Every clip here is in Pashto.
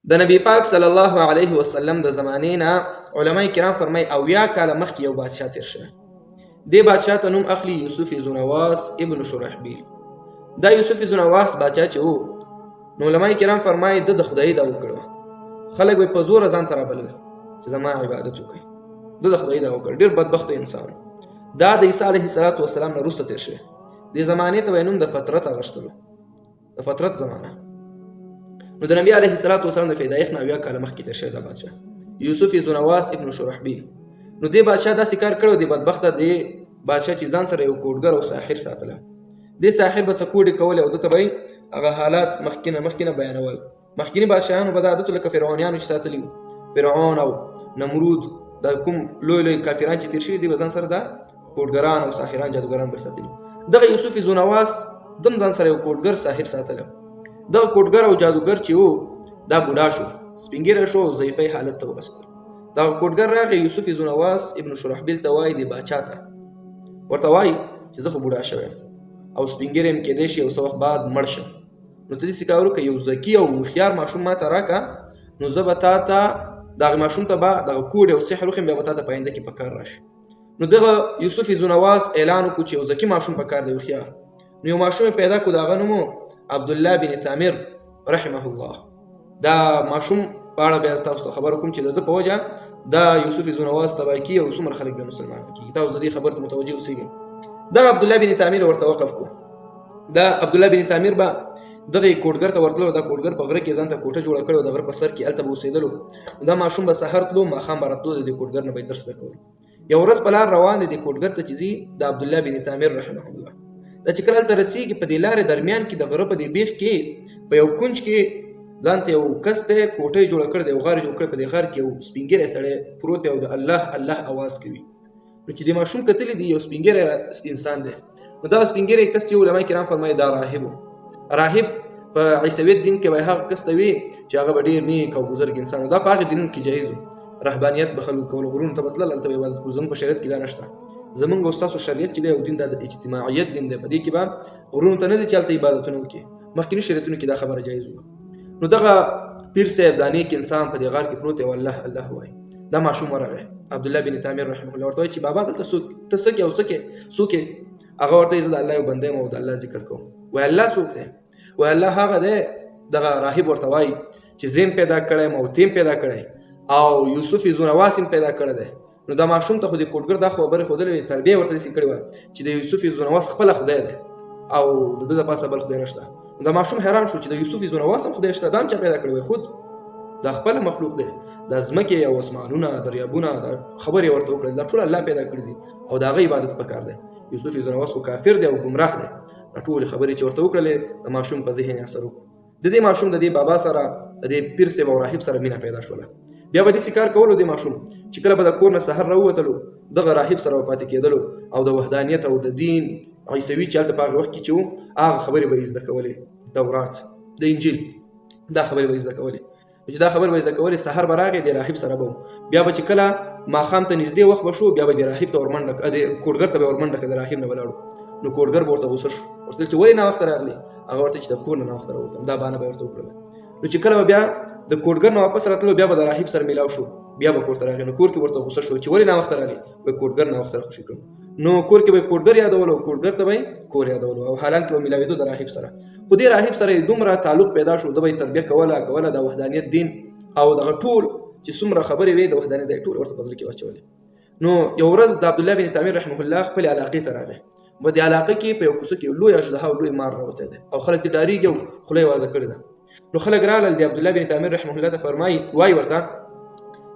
د نبی پاک صلی الله علیه وسلم د زمانې نه علما کرام فرمای او یا کاله مخکې یو بادشاه تیر شوی. دې بادشاه ته نوم اخلي یوسف ذونواس ابن شرحبیل. دا یوسف ذونواس بادشاه چې وو، نو علما کرام فرمای د خدای دا وکړو. خلک به په زور ځان ته رابلل چې زما عبادت وکړي. د خدای دا وکړ. ډیر بدبخت انسان. دا د عیسی علیه السلام نه وروسته تیر شوی. د زمانې ته وینم د فترت اغشتلو، د فترت زمانه. نو د نبی علیه السلام د پیدایښت نه اویا کاله مخکې تیر شوی دا بادشاه یوسف ذونواس ابن شرحبیل. نو دې بادشاه داسې کار کړو، د بدبخته دې بادشاه چې ځان سره یو کوډګر او ساحر ساتله. دې ساحر به سکوډې کولې او دته به هغه حالات مخکینه بیانول. مخکینی بادشاهانو به د عادتو لکه فرعونیانو چې ساتلي وو، فرعون او نمرود، د کوم لوی کافران چې تیر شوي دي به ځان سره دا کوډګران او ساحران جادوګران به ساتلي. دغه یوسف ذونواس دم ځان سره یو کوډګر ساحر ساتله. دغه کوډګر او جادوګر چې وو دا بوډا شو، سپینګیره شو، ضعیفی حالت ته ورسېد. دغه کوډګر راغی یوسف ذونواس ابن شرحبیل ته وایي د باچا ته، ورته وایي چې زه خو بوډا شوی او سپینګیره یم، کیدای شي یو څه وخت بعد مړ شم. نو ته داسې کار وکړه، یو ذکي او هوښیار ماشوم ما ته راکړه، نو زه به تا ته دغه ماشوم ته به دغه کوډ او سحر وښیم، بیا به تا ته په آینده کې په کار راشي. نو دغه یوسف ذونواس اعلان وکړو چې یو ذکي ماشوم په کار دی، هوښیار. نو یو ماشوم پیدا کړو، د هغه نوم عبدالله بن تامر رحمه الله. دا ماشوم په اړه بیا تاسو ته خبر کوم چې د په وجه دا یوسف ذونواس تبا کی او څومره خلک به مسلمان کیږي. تاسو د دې خبرته متوجه اوسئ. دا عبدالله بن تامر ورته وقف کو. دا عبدالله بن تامر با دغه کوډګر ته ورتلو. دا کوډګر په غره کې ځان ته کوټه جوړه کړو، د غره په سر کې الته اوسېدلو. دا ماشوم به سحر تلو، ماښام به راتلو، د کوډګر نه به درس کول. یو ورځ په لار روان دی، د کوډګر ته چې ځي د عبدالله بن تامر رحمه الله. دا چې کله هلته رسېږي په دې لارې درمیان کې د غره په دې بیخ کې په یو کونج کې ځان ته یو کس دی کوټه یې جوړه کړې ده، یو غار یې جوړ کړی. په دې غار کې یو سپین ږیری سړی پروت دی او د الله الله اواز کوي. نو چې د ماشوم کتلی دی یو سپین ږیری انسان دی. نو دا سپین ږیری کس چې علما کرام فرمایي دا راهب و. راهب په عیسویت دین کې به هغه کس ته وي چې هغه به ډېر نیک او بزرګ انسان و. دا په هغې دینونو کې جایز و. رهبانیت به خلکو کول، غرونو ته به تلل، هلته به عبادت کول. زموږ په شریعت کې دا نشته. زمونږ او ستاسو شریعت چې دی یو دین دا د اجتماعیت دین دی. په دې کې به غرونو ته نه ځي چې هلته عبادتونه وکړي. مخکیني شریعتونو کې دا خبره جایز وه. نو دغه پیر صاحب دا نیک انسان په دې غار کې پروت دی او الله الله وایي. دا ماشوم ورغی عبدالله بن تامر رحمه الله، ورته وایي چې بابا دلته ته څه کې او څوک یې؟ هغه ورته وایي زه د الله یو بنده یم او د الله ذکر کوم. وایي الله څوک دی؟ وایي الله هغه دی. دغه راهب ورته وایي چې زه پیدا کړی یم او تیم پیدا کړی او یوسف ذونواس پیدا کړی دی. نو دا ماشوم ته خو د کوډګر دا خبرې ښودلې، تربیه ورته داسې کړې وه چې د یوسف ذونواس خپله خدای دی او د ده د پاسه بل خدای نشته. دا ماشوم حیران شو چې د یوسف ذونواس هم خدای شته، دا هم چا پیدا کړی وای؟ خود دا خپله مخلوق دی. دا ځمکې او اسمانونه، دریابونه، دا خبرې ورته وکړل، دا ټول الله پیدا کړي دي او د هغه عبادت پکار دی. یوسف ذونواس خو کافر دی او ګمراه دی. دا ټولې خبرې چې ورته وکړلې د ماشوم په ذهن یې اثر وکړو. د دې ماشوم د دې بابا سره، د دې پیر صاحب او راهب سره مینه پیدا شوله. بیا به داسې کار کولو د ماشوم چې کله به د کور نه سحر راووتلو دغه راهب سره به پاتې کېدلو او د وحدانیت او د دین عیسوي چې هلته په هغه وخت کې چې وو هغه خبرې به یې زده کولې. تورات، د انجیل، دا خبرې به یې زده کولې. چې دا خبرې به یې زده کولې، سحر به راغی د راهب سره به بیا به چې کله ماښام ته نږدې وخت به شو، بیا به د راهب ته ورمنډه د کوډګر ته به ورمنډه کړه، د راهب نه به لاړو. نو کوډګر به ورته غوسه شو، ورته ویل چې ولې ناوخته راغلې؟ هغه ورته چې د کور نه ناوخته راوتم. دا بهانه به یې ورته وکړله. نو چې کله به بیا د کوډګر نه واپس راتلو، بیا به د راهب سره میلاو شو، بیا به کور ته راغی. نو کور کې ورته غوسه شو چې ولې ناوخته راغلې؟ وایي کوډګر ناوخته راخوشي کړم. نو کور کې به کوډګر یادولو او کوډګر ته به کور یادولو او حالانکې به میلاوېدو د راهب سره. خو دې راهب سره یې دومره تعلق پیدا شو، ده به یې تربیه کوله د وحدانیت دین او دغه ټول چې څومره خبرې وې د وحدانیت دی ټول ورته په زړه کې واچولې. نو یو ورځ د عبدالله بن تامر رحمه الله خپلې علاقې ته راغی. په دې علاقه کې په یو کوڅه کې لوی اژدها او لوی مار راوتی دی او خلک ترې ډارېږي او خوله یې وازه کړې ده. نو خلک راغلل د عبدالله بن تامر رحمه الله ته وایي ورته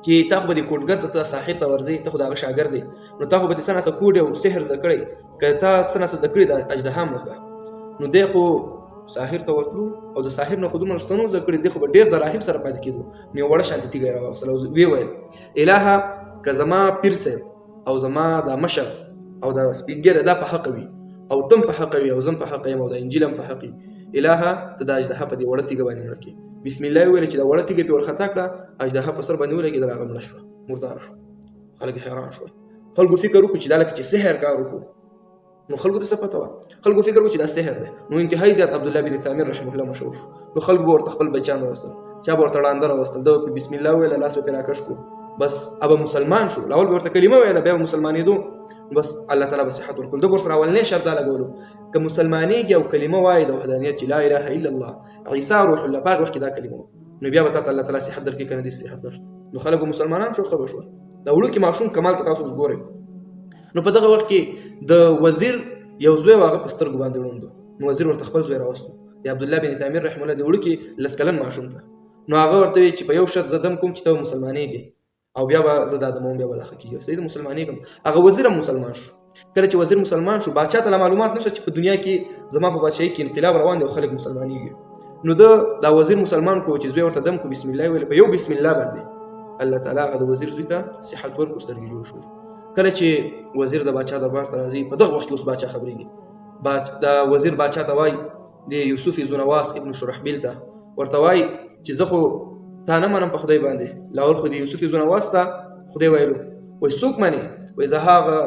چې تا خو به د کوډګر ته ساحر ته ورځې، ته خو د هغه شاګرد دی، نو تا خو به د څه ناڅه کوډ او سحر زده کړی، که تا څه ناڅه زده کړي د اژدها هم وکړه. نو دی خو ساحر ته ورتلو او د ساحر نه خو دومره څه نه زده کړي، دی خو به ډېر د راهب سره پاتې کېدو. نو یو وړه شانتې تیږه یې راواخیستله او ویې ویل الهه که زما پیر صاحب او زما دا مشر او دا سپین ږیری دا په حقه وي او تم په حقه وي او زم په حقه یم او د انجیل هم په حق وي، الهه ته دا اژدها په دې وړه تیږه باندې مړه کړي. بسم الله ویل چې دا وړه تیږه پې ورخطا کړه، اژدها په سر باندې ولګېدله، هغه مړه شوه، مرداره شوه. خلک حیران شول. خلکو فکر وکړو چې دا لکه چې سحر کار وکړو. نو خلکو ته څه پته وه؟ خلکو فکر وکړو چې دا سحر دی. نو انتهایی زیات عبدالله بن تامر رحمه الله مشهور شو. نو خلکو به ورته خپل بچیان راوستل، چا به ورته ړانده راوستل، ده په بسم الله وویله، لاس به پرې راکش کړو، بس ابه مسلمان شو. اول به ورته کلمه ویله، بیا به مسلمانېدو، بس الله تعالی به صحت ورکړو. ده ورسره اولنی شرط دا لګولو که مسلمانېږي او کلمه وایي د وحدانیت چې لا اله الا الله عیسی روح الله، په هغه وخت کې دا کلمه نو بیا به تا ته الله تعالی صحت درکړي، که نه دې صحت درکړي. نو خلک به مسلمانان شو، ښه به شول. د وړوکي ماشوم کمال ته تاسو وګورئ. نو په دغه وخت کې د وزیر یو زوی و، هغه په سترګو باندې ړوند و. نو وزیر ورته خپل زوی راوستو، د عبدالله بن تعمیر رحمه الله، د وړوکي 10 کلن ماشوم ته. نو هغه ورته وایي چې په یو شرط زه دم کوم چې ته مسلمانېږې او بیا به زه دا دموم، بیا به دا ښه کېږي. زه مسلمانېږم. هغه وزیر هم مسلمان شو. کله چې وزیر مسلمان شو، باچا ته معلومات نشته چې په دنیا کې زما په بادشاهۍ کې انقلاب روان دی او خلک مسلمانېږي. نو دا وزیر مسلمان کو چې زوی ورته دم کو بسم الله ویل، په یو بسم الله باندې الله تعالی هغه د وزیر زوی ته صحت ورکړو، سترګې جوړ شولې. کله چې وزیر د باچا دربار ته راځي، په دغه وخت کې اوس باچا خبرېږي. دا وزیر باچا ته وایي د یوسف زونواس ابن شرحبیل ته ورته وایي چې زه خو تا نه منم په خدای باندې، لاول خو د یوسف زونواس ته خدای ویلو، وایي څوک منې؟ وایي زه هغه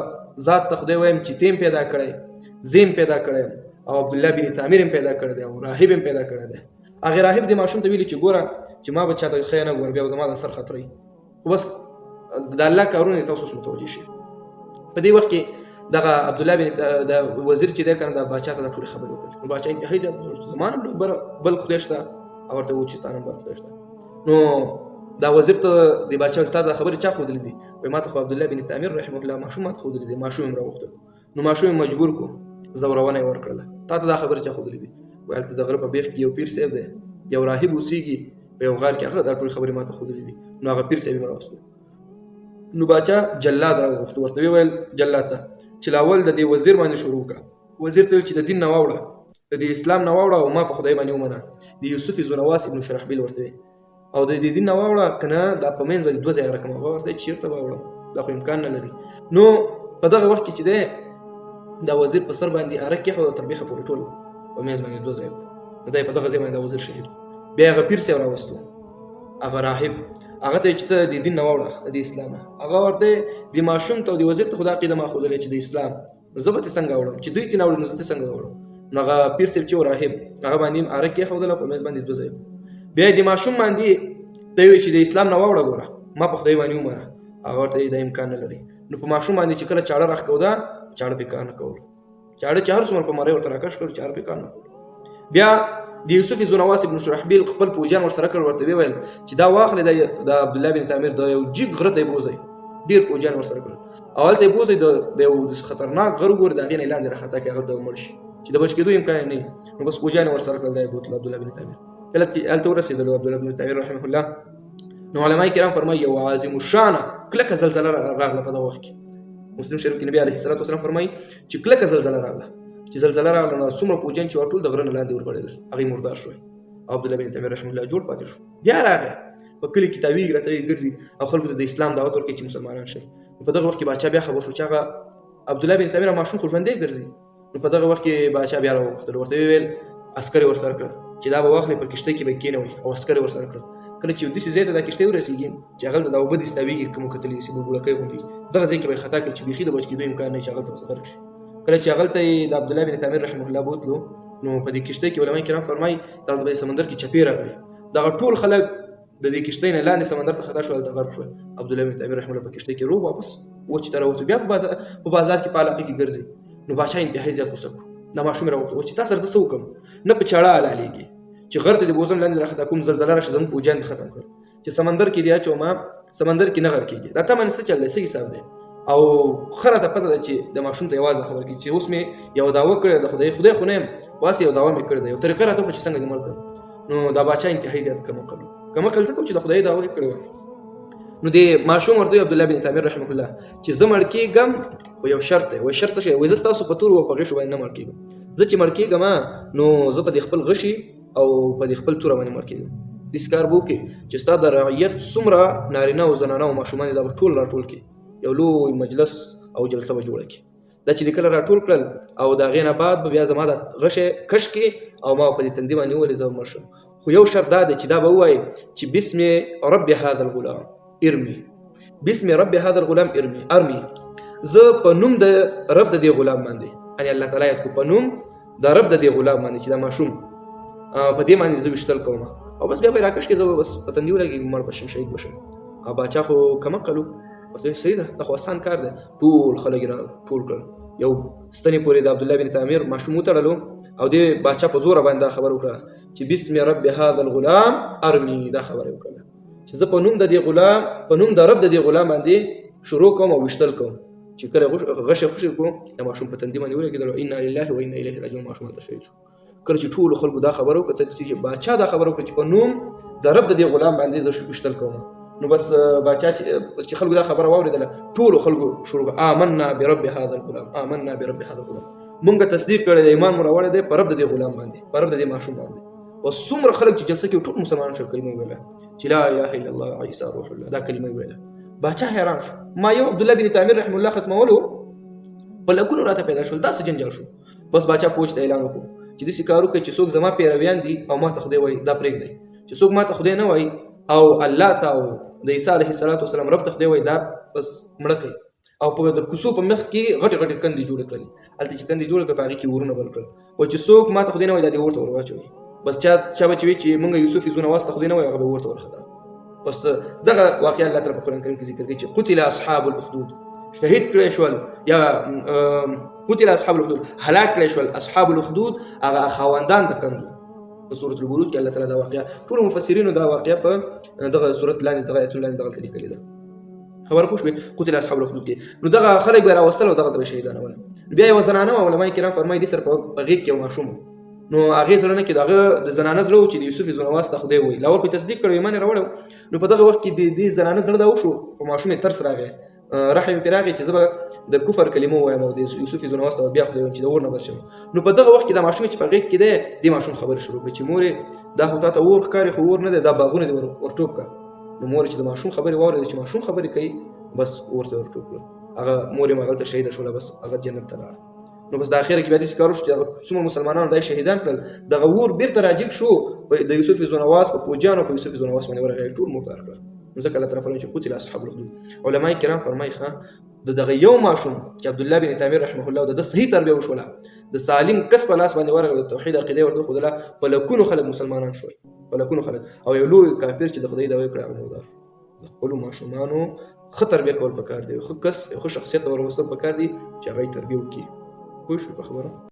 ذات ته خدای وایم چې تیم پیدا کړی، زیم پیدا کړی او عبدالله بن تعمیر هم پیدا کړی دی او راهب هم پیدا کړی دی. هغه راهب د ماشوم ته ویلي چې ګوره چې ما به چاته ښه نه ګوره، بیا زما د سر خطرې، خو بس د الله کارونه تاسو اوس متوجه شئ. په دې وخت کې دغه عبدالله بن د وزیر چې دی که نه، د باچا ته دا ټولې خبرې وکړلې. نو باچا انتهایي زیات زما نه بل خدای شته، او ورته وویل چې ستا نه بل خدای شته. نو دا وزیر ته د باچا ویل تا دا خبرې چا ښودلې دي؟ وایي ما ته خو عبدالله بن تعمیر رحمه الله ماشوم ما ته ښودلې دي، ماشوم یې راوغوښتل. نو ماشوم یې مجبور کړو، زورونه یې ورکړله. تا ته دا خبرې چا ښودلې دي؟ وایي هلته د غره په بیخ کې یو پیر صاحب دی، یو راهب اوسېږي په یو غار کې، هغه دا ټولې خبرې ما ته ښودلې دي. نو هغه پیر صاحب یې راوستو. نو باچا جلاد راوغوښتو، ورته ویل جلاد ته چې لاول د دې وزیر باندې شروع کړه. وزیر ته ویل چې د دین نه واوړه، د دې اسلام نه واوړه او ما په خدای باندې ومنه. د یوسف زونواس ابن شرحبیل ورته وی او د دې دین نه واوړه، که نه دا په منځ باندې 2 ځایه رقم. هغه ورته چې چېرته به واوړم، دا خو امکان نه لري. نو په دغه وخت کې چې دی دا وزیر په سر باندې اره کېښود او تر بیخه پورې ټول په منځ باندې 2 ځایه وو. نو دی په دغه ځای باندې دا وزیر شهید و. بیا هغه پیر صاحب راوستو، هغه راهب، هغه ته چې ته د دین نه واوړه، د اسلام نه. هغه ورته د ماشوم ته او د وزیر ته خو دا عقیده ما ښودلې چې د اسلام، نو زه به ترې څنګه وړم چې دوی ترې نه وړي، نو زه ترې څنګه وړم؟ نو هغه پیر صاحب چې و راهب، هغه باندې اره کېښودله، په منځ باندې 2 ځایه. بیا د ماشوم باندې ته وایي چې د اسلام نه واوړه، ګوره ما په خدای باندې ومنه. هغه ورته دا امکان نه لري. نو په ماشوم باندې چې کله چاړه راښکوده، چاړه پرې کار نه کول، چاړه چې هر څومره په مرۍ ورته راکش کړ، چاړه پرې کار نه کول. بیا د یوسف زونواس ابن شرحبیل خپل پوجیان ورسره کړ، ورته ویل چې دا واخلې د عبدالله بن تعمیر د یو جګ غره ته یې بوځئ. ډېر پوجیان ورسره کړل، اول ته یې بوځئ د یو خطرناک غر وګورئ، د هغې نه لاندې راخطا کړئ، هغه ته مړ شي چې د بچ کېدو امکان یې نه وي. نو بس پوجیان یې ورسره کړل، دا یې بوتل عبدالله بن تعمیر. کله چې هلته ورسېدلو عبدالله بن تعمیر رحمه الله، نو علماء کرام فرمایي یو عظیم الشانه کلکه زلزله راغله په دغه وخت کې. مسلم شریف کې نبی علیه الصلوة والسلام فرمایي چې کلکه زلزله راغله، چې زلزله راغله نو څومره پوجیان چې ټول د غره نه لاندې ورغړېدل، هغې مردار شول. عبدالله بن تعمیر رحمه الله جوړ پاتې شو. بیا راغی په کلي کې تاویږي راتاویږي ګرځي او خلکو ته د اسلام دعوت ورکوي چې مسلمانان شي. په دغه وخت کې باچا بیا خبر شو چې هغه عبدالله بن تعمیر ماشوم خو ژوندی ګرځي. نو په دغه وخت کې باچا بیا راوغوښتل، ورته ویل عسکر یې ورسره کړل چې دا به واخلې په کښتۍ کې به کېنوئ، او عسکر یې ورسره کړل. کله چې داسې ځای ته دا کښتۍ ورسېږي چې هغلته دا اوبه داسې تاویږي، که مو کتلي داسې بلبلکۍ غوندې، دغه ځای کې به یې خطا کړي چې بیخي د بچ کېدو امکان نه وي چې هغلته به غرق شي. کله چې هغلته یې د عبدالله بن تعمیر رحمه الله بوتلو، نو په دې کښتۍ کې علماء کرام فرمایي دلته به یې سمندر کې چپې راغلې، دغه ټول خلک د دې کښتۍ نه لاندې سمندر ته خطا شول، هلته غرق شول. عبدالله بن تعمیر رحمه الله په کښتۍ کې روغ واپس وچې ته راووتو، بیا په بازار کې په علاقه کې ګرځي. نو باچا انتهایي زیات غوسه کړو، دا ماشوم یې راوغوښتل، وایي چې تا سره زه څه وکړم؟ نه په چاړه حلالېږي چې غر ته دې بوځم، لاندې راښکته کوم، زلزله راشي زموږ پوجیان دې ختم کړل، چې سمندر کې دې اچوم، سمندر کې نه غرق کېږي. دا تا باندې څه چل دی، څه حساب دی؟ او ښه راته پته ده چې د ماشوم ته یوازې خبر کړي چې اوس مې یو دعوه کړې ده، خدای خو نه یم، واسې یو دعوه مې کړې ده، یو طریقه راته وښیه چې څنګه دې مړ کړم. نو دا باچا انتهایي زیات کم عقل ځکه چې د خدای دعوه یې کړې وه. نو د ماشوم ورته عبدالله بن تعمیر رحمه الله چې زه مړ کېږم خو یو شرط دی. وایي شرط څه شی؟ وایي زه ستاسو په تور او په غشو باندې نه مړ کېږم. زه چې مړ کېږم نو زه په دې خپل غشي او په دې خپل توره باندې مړ کېږم. داسې کار به وکړې چې ستا د رعیت څومره نارینه او زنانه او ماشومان دي دا به ټول راټول کړي، یو لوی مجلس او جلسه به جوړه کړي. دا چې د کله راټول کړل او د هغې نه بعد به بیا زما د غشی کش کړي او ما په دې تندي باندې وولې زه به مړ شم. خو یو شرط دا دی چې دا به ووایي چې بسم رب هذا الغلام ارمي، بسم رب هذا الغلام ارمي، زه په نوم د رب د دې غلام باندې، یعنې الله تعالی یاد کړو، په نوم د رب د دې غلام باندې چې دا ماشوم په دې باندې زه ویشتل کوم او بس بیا به راکش کې زه بس په تندي ولګي مړ بشم شهید بشم. او باچا خو کمقلو بس صحیح ده دا خو آسان کار دی. ټول خلک را ټول کړل یو ستنې پورې د عبدالله بن تعمیر ماشوم وتړلو او دې باچا په زوره باندې دا خبره وکړه چې بسم رب هذا الغلام ارمي دا خبره وکړه چې زه په نوم د دې غلام په نوم د رب د دې غلام باندې شروع کوم او وشتل کوم چې کله غشه خوشي کوم د ماشوم په تندي باندې ولګېدل انا لله و انا الیه راجعون ماشوم ته شهید شو. کله چې ټول خلکو دا خبره وکړه چې باچا دا خبره وکړه چې په نوم د رب د دې غلام باندې زه وشتل کوم نو بس باچا چې خلکو دا خبره واوریدله ټول خلکو شروع آمنا برب هذا الغلام آمنا برب هذا الغلام مونږ تصدیق کړی د ایمان مو راوړی دی په رب د دې غلام باندې په رب د دې ماشوم باندې. او څومره خلک چې جلسه کې ټول مسلمانان شو کلمه ویله چې لا اله الا الله عیسی روح الله دا کلمه ویله. باچا حیران شو. ما یو عبدالله بن تعمیر رحم الله ختمولو په لکونو راته پیدا شول داسې جنجال شو. بس باچا پوښتنه اعلان وکړو چې داسې کار وکړئ چې څوک زما پیرویان دي او ما ته خدای وایي دا پرېږدئ چې څوک ما ته خدای نه وایي او الله ته او د عیسی علیه السلام رب ته خدای وایي دا بس مړه کوي. او په د کوڅو په مخ کې غټې غټې کندې جوړې کړلې هلته چې کندې جوړې کړې په هغې کې ورونه بل کړل وایي چې څوک ما ته خدای نه وایي دا دې ورته ور واچوي. بس چا به چې وي چې موږ یوسف زونه واسطه خدای نه وایي هغه به ورته ورخطا. بس دغه واقعه الله تعالی په قرآن کریم کې ذکر کوي چې قتل اصحاب الاخدود شهید کړی شول یا قتل اصحاب الاخدود هلاک کړی شول اصحاب الاخدود هغه خاوندان د کندو په سورۃ البروج کې الله تعالی دا واقعه ټول مفسرینو دا واقعه په دغه سورۃ لاندې دغه آیت لاندې دغه لیکلې ده خبر پوه شوې قتل اصحاب الاخدود کې نو دغه خلک به راوستل او دغه شهیدانول. بیا یو زنانه علماء کرام فرمایي دې سره په غیږ کې یو ماشوم نو هغه زړه نه کې دغه د زنانه زړه چې د یوسف زونواس ته خدای وایي لاول خو تصدیق کړو ایمان راوړو نو په دغه وخت کې د زنانه زړه دا وشو په ماشوم ترس راغی رحم پیراغی چې زبر د کفر کلمه وایم او د یوسف زونواس ته بیا خدای چې د ور نه بچم. نو په دغه وخت کې د ماشوم چې په غیږ کې دی د ماشوم خبر شروع کړي چې مور دا خو ته ور ښکاری خو ور نه دی دا باغونه دی ورټوب کا. نو مور چې د ماشوم خبرې واوري چې ماشوم خبرې کوي بس ورته ورټوب کړ هغه مور یې مغلطه شهید شوله بس هغه جنت ته لاړ. نو بس د اخر کې بیا دې کارو چې څومره مسلمانانو دای شهیدان کړل دغه ور بیرته راجګ شو د یوسف زونواس په پوجانو په یوسف زونواس باندې ورغی ټول مردار کړ. نو ځکه الله تعالی فرمایي چې قتل اصحاب الاخدود. علماء کرام فرمایي دغه یو ماشوم چې عبدالله بن تعمیر رحمه الله د صحیح تربیه وشوله د سالم کس په لاس باندې ورغی د توحید عقیده ورته خدله په لکونو خلک مسلمانان شول په لکونو خلک او یو لوی کافر چې د خدای دعوه کړه هغه مردار. د خپلو ماشومانو ښه تربیه کول پکار دی ښه کس ښه شخصیت ور وستل پکار دی چې هغه تربیه وکړي. پوه شو په خبره.